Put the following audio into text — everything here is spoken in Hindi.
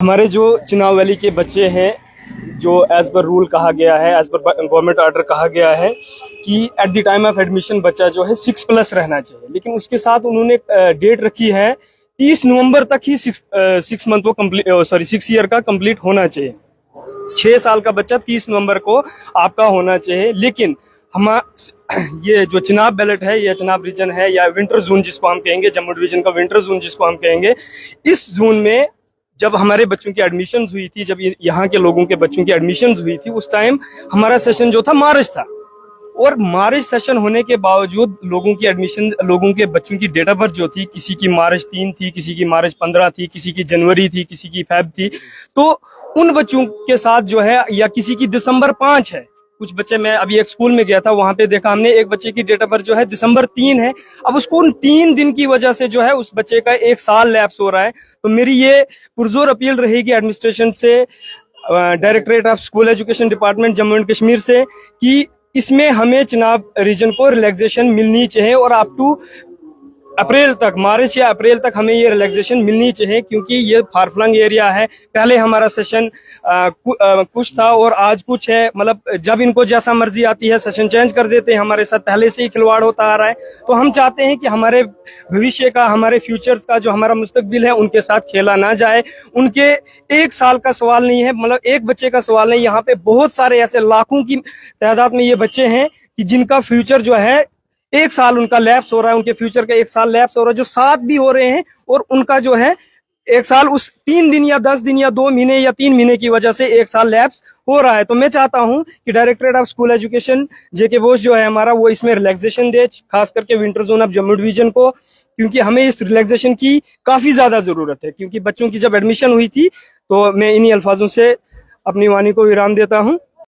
हमारे जो चिनाब वैली के बच्चे हैं, जो एज पर रूल कहा गया है, एज पर गवर्नमेंट ऑर्डर कहा गया है कि at the time of admission बच्चा जो है 6+ रहना चाहिए, लेकिन उसके साथ उन्होंने डेट रखी है 30 नवंबर तक ही 6 मंथ को कंप्लीट 6 ईयर का कंप्लीट होना चाहिए। 6 साल का बच्चा 30 नवंबर को आपका होना चाहिए। लेकिन हम ये जो चिनाब बैलेट है या चिनाब रीजन है या विंटर जोन जिसको हम कहेंगे, जम्मू डिवीजन का विंटर जोन जिसको हम कहेंगे, इस जोन में जब हमारे बच्चों की एडमिशन हुई थी, जब यहाँ के लोगों के बच्चों की एडमिशन हुई थी, उस टाइम हमारा सेशन जो था मार्च था। और मार्च सेशन होने के बावजूद लोगों के बच्चों की डेट ऑफ बर्थ जो थी, किसी की मार्च 3 थी, किसी की मार्च 15 थी, किसी की जनवरी थी, किसी की फेब थी। तो उन बच्चों के साथ जो है, या किसी की दिसंबर 5 है। कुछ बच्चे, मैं अभी एक स्कूल में गया था, वहां पे देखा हमने एक बच्चे की डेट ऑफ बर्थ जो है दिसंबर 3 है। अब उसको उन 3 दिन की वजह से जो है उस बच्चे का 1 साल लैप्स हो रहा है। तो मेरी ये पुरजोर अपील रहेगी एडमिनिस्ट्रेशन से, directorate of school education department Jammu and Kashmir से, कि इसमें हमें चिनाब रीजन को रिलैक्सेशन मिलनी चाहिए और अप टू अप्रैल तक, मार्च या अप्रैल तक हमें ये रिलैक्सेशन मिलनी चाहिए, क्योंकि ये फारफ्लंग एरिया है। पहले हमारा सेशन कुछ था और आज कुछ है। मतलब जब इनको जैसा मर्जी आती है सेशन चेंज कर देते हैं। हमारे साथ पहले से ही खिलवाड़ होता आ रहा है। तो हम चाहते हैं कि हमारे भविष्य का, हमारे फ्यूचर्स का, जो हमारा मुस्तकबिल है, उनके साथ खेला ना जाए। उनके 1 साल का सवाल नहीं है, मतलब एक बच्चे का सवाल नहीं। यहाँ पे बहुत सारे ऐसे लाखों की तादाद में ये बच्चे हैं कि जिनका फ्यूचर जो है 1 साल उनका लैप्स हो रहा है, उनके फ्यूचर का 1 साल लैप्स हो रहा है, जो 7 भी हो रहे हैं। और उनका जो है 1 साल उस 3 दिन या 10 दिन या 2 महीने या 3 महीने की वजह से 1 साल लैप्स हो रहा है। तो मैं चाहता हूं कि डायरेक्टरेट ऑफ स्कूल एजुकेशन जेके बोस जो है हमारा, वो इसमें रिलैक्सेशन दे, खास करके winter zone of Jammu division को, क्योंकि हमें इस रिलैक्सेशन की काफी ज्यादा जरूरत है। क्योंकि बच्चों की जब एडमिशन हुई थी, तो मैं इन्हीं अल्फाजों से अपनी वाणी को विराम देता हूं।